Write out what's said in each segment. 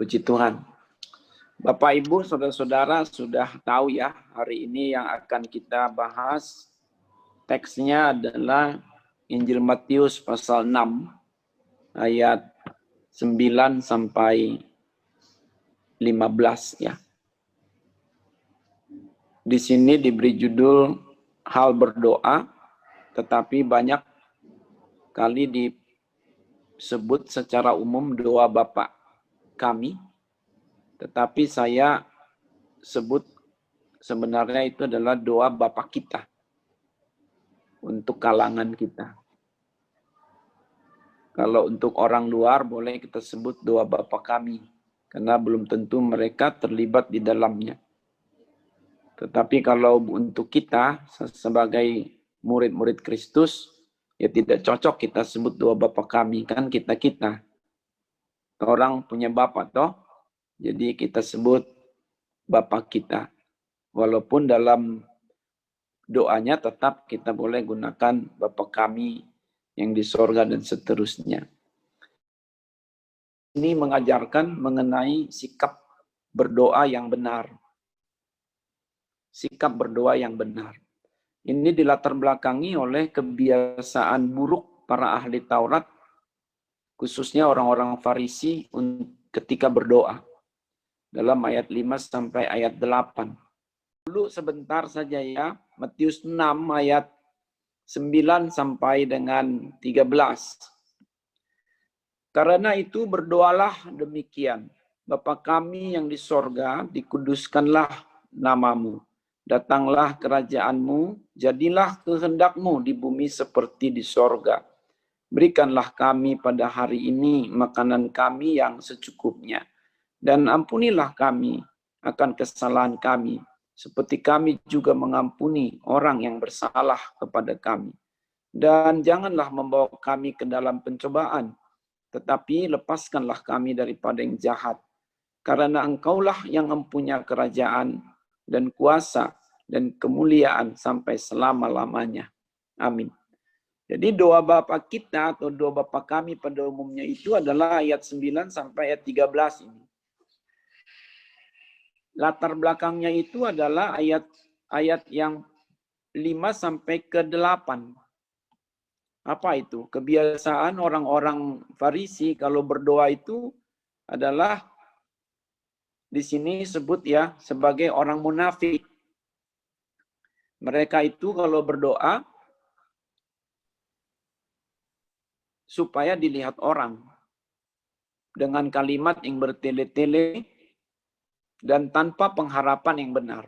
Puji Tuhan. Bapak, Ibu, Saudara-saudara sudah tahu ya, hari ini yang akan kita bahas teksnya adalah Injil Matius pasal 6 ayat 9 sampai 15 ya. Di sini diberi judul hal berdoa, tetapi banyak kali disebut secara umum doa Bapa kami. Tetapi saya sebut sebenarnya itu adalah doa Bapa kita untuk kalangan kita. Kalau untuk orang luar boleh kita sebut doa Bapa kami, karena belum tentu mereka terlibat di dalamnya. Tetapi kalau untuk kita sebagai murid-murid Kristus, ya tidak cocok kita sebut doa Bapa kami, kan kita-kita. Orang punya Bapa toh, jadi kita sebut Bapa kita. Walaupun dalam doanya tetap kita boleh gunakan Bapa kami yang di sorga dan seterusnya. Ini mengajarkan mengenai sikap berdoa yang benar. Sikap berdoa yang benar. Ini dilatar belakangi oleh kebiasaan buruk para ahli Taurat, khususnya orang-orang Farisi ketika berdoa. Dalam ayat 5 sampai ayat 8. Dulu sebentar saja ya, Matius 6 ayat 9 sampai dengan 13. Karena itu berdoalah demikian. Bapa kami yang di sorga, dikuduskanlah namamu. Datanglah kerajaanmu, jadilah kehendakmu di bumi seperti di sorga. Berikanlah kami pada hari ini makanan kami yang secukupnya. Dan ampunilah kami akan kesalahan kami, seperti kami juga mengampuni orang yang bersalah kepada kami. Dan janganlah membawa kami ke dalam pencobaan, tetapi lepaskanlah kami daripada yang jahat. Karena Engkaulah yang mempunyai kerajaan dan kuasa dan kemuliaan sampai selama-lamanya. Amin. Jadi doa Bapa kita atau doa Bapa kami pada umumnya itu adalah ayat 9 sampai ayat 13 ini. Latar belakangnya itu adalah ayat yang 5 sampai ke 8. Apa itu? Kebiasaan orang-orang Farisi kalau berdoa itu adalah di sini sebut ya sebagai orang munafik. Mereka itu kalau berdoa supaya dilihat orang dengan kalimat yang bertele-tele dan tanpa pengharapan yang benar.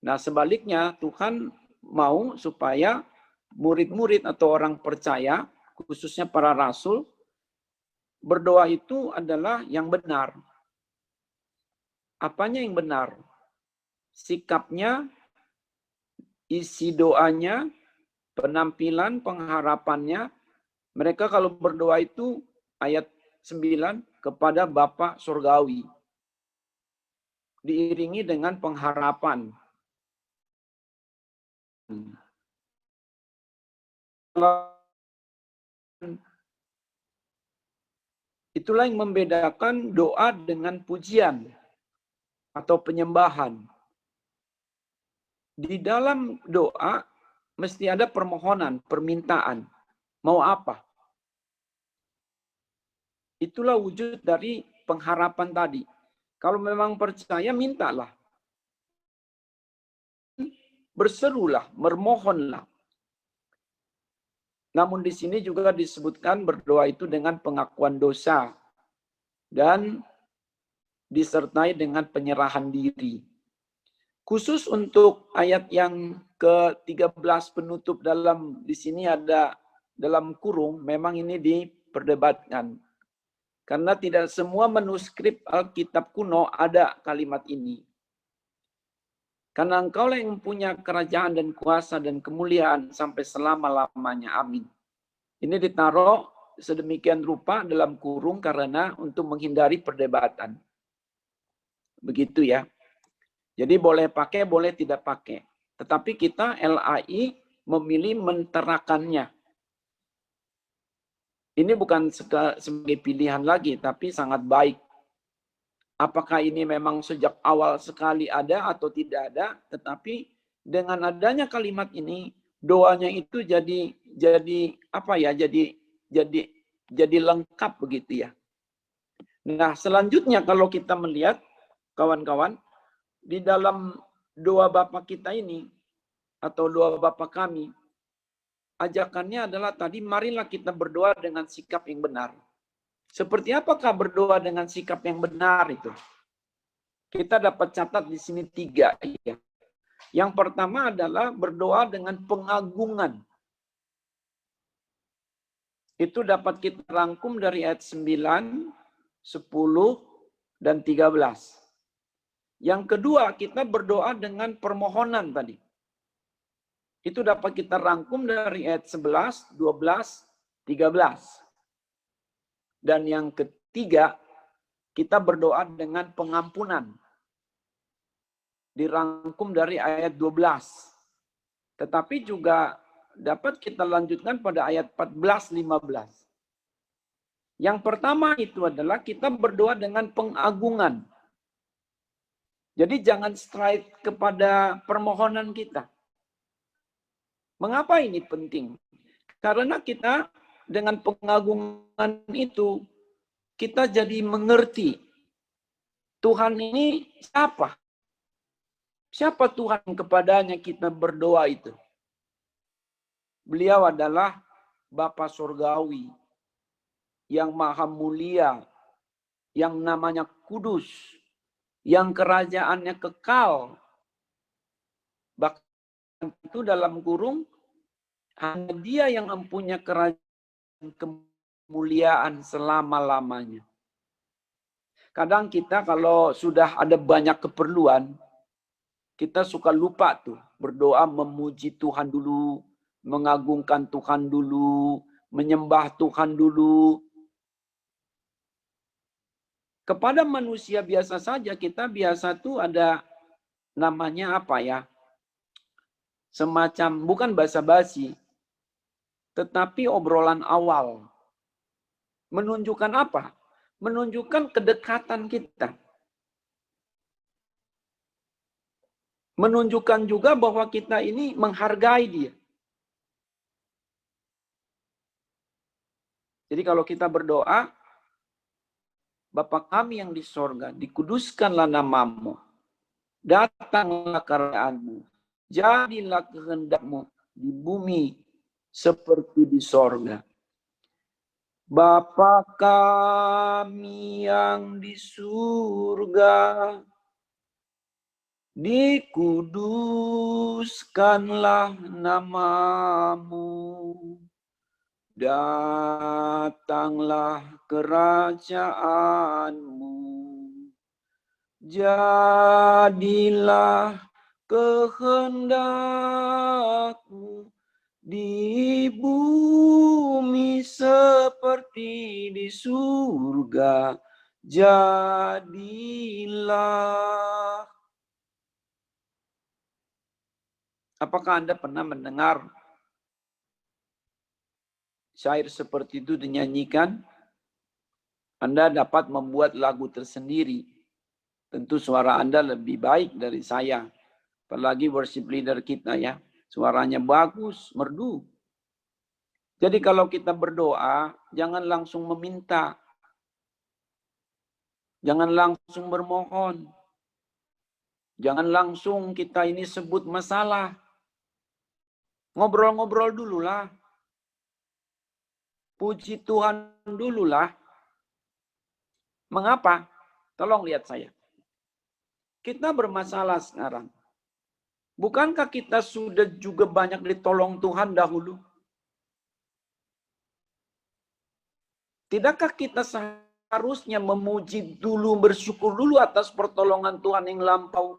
Nah, sebaliknya Tuhan mau supaya murid-murid atau orang percaya, khususnya para rasul, berdoa itu adalah yang benar. Apanya yang benar? Sikapnya, isi doanya, penampilan, pengharapannya. Mereka kalau berdoa itu ayat 9 kepada Bapa Surgawi. Diiringi dengan pengharapan. Itulah yang membedakan doa dengan pujian atau penyembahan. Di dalam doa mesti ada permohonan, permintaan. Mau apa? Itulah wujud dari pengharapan tadi. Kalau memang percaya, mintalah. Berserulah, bermohonlah. Namun di sini juga disebutkan berdoa itu dengan pengakuan dosa. Dan disertai dengan penyerahan diri. Khusus untuk ayat yang ke-13 penutup di sini ada dalam kurung, memang ini diperdebatkan. Karena tidak semua manuskrip Alkitab kuno ada kalimat ini. Karena Engkaulah yang punya kerajaan dan kuasa dan kemuliaan sampai selama-lamanya. Amin. Ini ditaruh sedemikian rupa dalam kurung karena untuk menghindari perdebatan. Begitu ya. Jadi boleh pakai, boleh tidak pakai. Tetapi kita LAI memilih menterakannya. Ini bukan sebagai pilihan lagi, tapi sangat baik. apakah ini memang sejak awal sekali ada atau tidak ada, tetapi dengan adanya kalimat ini doanya itu jadi apa ya? Jadi lengkap begitu ya. Nah, selanjutnya kalau kita melihat kawan-kawan di dalam doa Bapa kita ini atau doa Bapa kami, ajakannya adalah tadi marilah kita berdoa dengan sikap yang benar. Seperti apakah berdoa dengan sikap yang benar itu? Kita dapat catat di sini 3 ya. Yang pertama adalah berdoa dengan pengagungan. Itu dapat kita rangkum dari ayat 9, 10, dan 13. Yang kedua, kita berdoa dengan permohonan tadi. Itu dapat kita rangkum dari ayat 11, 12, 13. Dan yang ketiga, kita berdoa dengan pengampunan. Dirangkum dari ayat 12. Tetapi juga dapat kita lanjutkan pada ayat 14, 15. Yang pertama itu adalah kita berdoa dengan pengagungan. Jadi jangan straight kepada permohonan kita. Mengapa ini penting? Karena kita dengan pengagungan itu, kita jadi mengerti Tuhan ini siapa? Siapa Tuhan kepadanya kita berdoa itu? Beliau adalah Bapa Surgawi yang maha mulia, yang namanya kudus, yang kerajaannya kekal. Bahkan itu dalam kurung, hanya dia yang mempunyai kerajaan kemuliaan selama-lamanya. Kadang kita kalau sudah ada banyak keperluan, kita suka lupa tuh berdoa memuji Tuhan dulu, mengagungkan Tuhan dulu, menyembah Tuhan dulu. Kepada manusia biasa saja, kita biasa tuh ada namanya apa ya? Semacam, bukan basa-basi, tetapi obrolan awal. Menunjukkan apa? Menunjukkan kedekatan kita. Menunjukkan juga bahwa kita ini menghargai dia. Jadi kalau kita berdoa, Bapa kami yang di sorga, dikuduskanlah namamu, datanglah kerajaanmu, jadilah kehendakmu di bumi seperti di sorga. Bapa kami yang di surga, dikuduskanlah namamu, datanglah kerajaanmu, jadilah kehendakmu di bumi seperti di surga, jadilah. Apakah Anda pernah mendengar syair seperti itu dinyanyikan? Anda dapat membuat lagu tersendiri. Tentu suara Anda lebih baik dari saya. Apalagi worship leader kita ya. Suaranya bagus, merdu. Jadi kalau kita berdoa, jangan langsung meminta. Jangan langsung bermohon. Jangan langsung kita ini sebut masalah. Ngobrol-ngobrol dululah. Puji Tuhan dululah. Mengapa? Tolong lihat saya. Kita bermasalah sekarang. Bukankah kita sudah juga banyak ditolong Tuhan dahulu? Tidakkah kita seharusnya memuji dulu, bersyukur dulu atas pertolongan Tuhan yang lampau?